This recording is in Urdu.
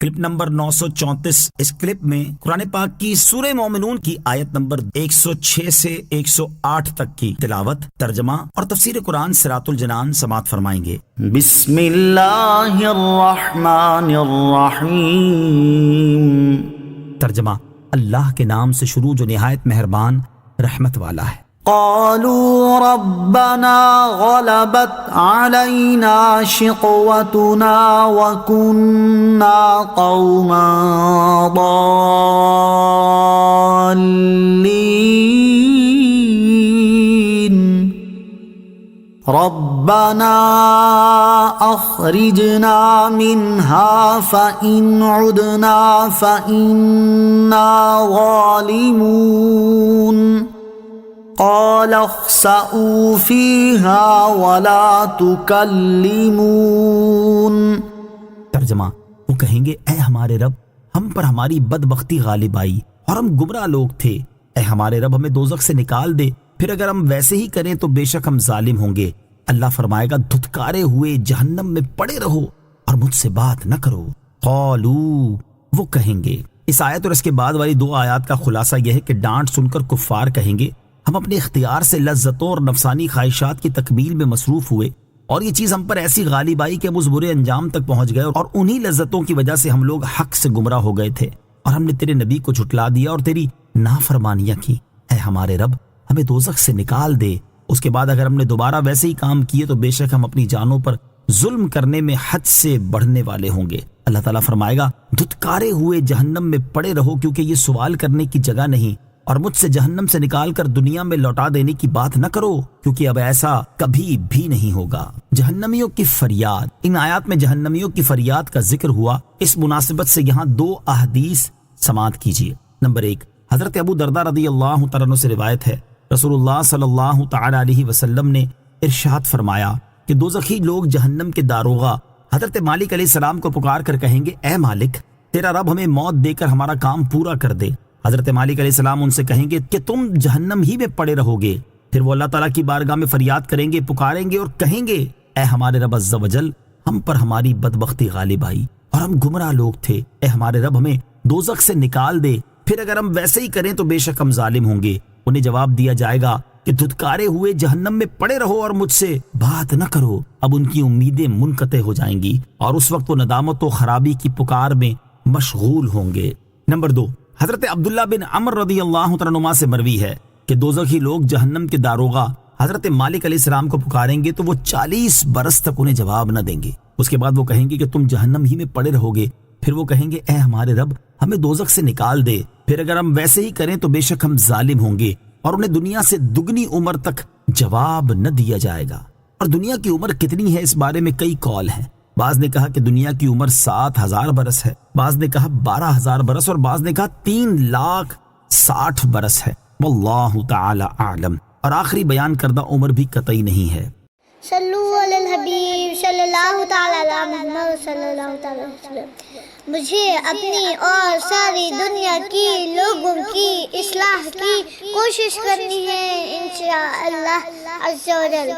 Clip number 934۔ اس کلپ میں قرآن پاک کی سورہ مومنون کی آیت نمبر 106 سے 108 تک کی تلاوت، ترجمہ اور تفسیر قرآن صراط الجنان سماعت فرمائیں گے۔ بسم اللہ الرحمن الرحیم۔ ترجمہ: اللہ کے نام سے شروع جو نہایت مہربان رحمت والا ہے۔ قالوا ربنا غلبت علينا شقوتنا وكنا قوما ضالين ربنا أخرجنا منها فإن عدنا فإنا ظالمون قال اخسئوا فيها ولا تكلمون۔ ترجمہ: وہ کہیں گے اے ہمارے رب، ہم پر ہماری بدبختی غالب آئی اور ہم گمراہ لوگ تھے، اے ہمارے رب ہمیں دوزخ سے نکال دے، پھر اگر ہم ویسے ہی کریں تو بے شک ہم ظالم ہوں گے۔ اللہ فرمائے گا دھتکارے ہوئے جہنم میں پڑے رہو اور مجھ سے بات نہ کرو۔ قالوا، وہ کہیں گے۔ اس آیت اور اس کے بعد والی دو آیات کا خلاصہ یہ ہے کہ ڈانٹ سن کر کفار کہیں گے ہم اپنے اختیار سے لذتوں اور نفسانی خواہشات کی تکمیل میں مصروف ہوئے اور یہ چیز ہم پر ایسی غالب آئی کہ ہم اس برے انجام تک پہنچ گئے اور انہی لذتوں کی وجہ سے ہم لوگ حق سے گمراہ ہو گئے تھے اور ہم نے تیرے نبی کو جھٹلا دیا اور تیری نافرمانیاں کی۔ اے ہمارے رب ہمیں دوزخ سے نکال دے، اس کے بعد اگر ہم نے دوبارہ ویسے ہی کام کیے تو بے شک ہم اپنی جانوں پر ظلم کرنے میں حد سے بڑھنے والے ہوں گے۔ اللہ تعالیٰ فرمائے گا دھتکارے ہوئے جہنم میں پڑے رہو، کیونکہ یہ سوال کرنے کی جگہ نہیں، اور مجھ سے جہنم سے نکال کر دنیا میں لوٹا دینے کی بات نہ کرو، کیونکہ اب ایسا کبھی بھی نہیں ہوگا۔ جہنمیوں کی فریاد۔ ان آیات میں جہنمیوں کی فریاد کا ذکر ہوا، اس مناسبت سے یہاں دو احادیث سماعت کیجیے۔ نمبر 1، حضرت ابو درداء رضی اللہ تعالیٰ عنہ سے روایت ہے، رسول اللہ صلی اللہ تعالی علیہ وسلم نے ارشاد فرمایا کہ دوزخی لوگ جہنم کے داروغہ حضرت مالک علیہ السلام کو پکار کر کہیں گے اے مالک، تیرا رب ہمیں موت دے کر ہمارا کام پورا کر دے۔ حضرت مالک علیہ السلام ان سے کہیں گے کہ تم جہنم ہی میں پڑے رہو گے۔ پھر وہ اللہ تعالیٰ کی بارگاہ میں فریاد کریں گے، پکاریں گے اور کہیں گے اے ہمارے رب عز و جل، ہم پر ہماری بدبختی غالب آئی اور ہم گمراہ لوگ تھے، اے ہمارے رب ہمیں دوزخ سے نکال دے، پھر اگر ہم ویسے ہی کریں تو بے شک ہم ظالم ہوں گے۔ انہیں جواب دیا جائے گا کہ دھتکارے ہوئے جہنم میں پڑے رہو اور مجھ سے بات نہ کرو۔ اب ان کی امیدیں منقطع ہو جائیں گی اور اس وقت وہ ندامت و خرابی کی پکار میں مشغول ہوں گے۔ نمبر 2، حضرت عبداللہ بن عمر رضی اللہ تعالیٰ عنہما سے مروی ہے کہ دوزخی لوگ جہنم کے داروغہ حضرت مالک علیہ السلام کو پکاریں گے تو وہ 40 برس تک انہیں جواب نہ دیں گے۔ اس کے بعد وہ کہیں گے کہ تم جہنم ہی میں پڑے رہو گے۔ پھر وہ کہیں گے اے ہمارے رب ہمیں دوزخ سے نکال دے، پھر اگر ہم ویسے ہی کریں تو بے شک ہم ظالم ہوں گے، اور انہیں دنیا سے دگنی عمر تک جواب نہ دیا جائے گا۔ اور دنیا کی عمر کتنی ہے اس بارے میں کئی قول ہیں۔ بعض نے کہا کہ دنیا کی عمر 7000 برس ہے، بعض نے کہا 12000 برس، اور بعض نے کہا 3,60,000 برس ہے۔ واللہ تعالی اعلم۔ اور آخری بیان کردہ عمر بھی قطعی نہیں ہے۔ صلو علی الحبیب صلی اللہ تعالی علی محمد صلی اللہ تعالی وسلم۔ مجھے اپنی اور ساری دنیا کی لوگوں کی اصلاح کی کوشش کرنی ہے انشاءاللہ عز و جل۔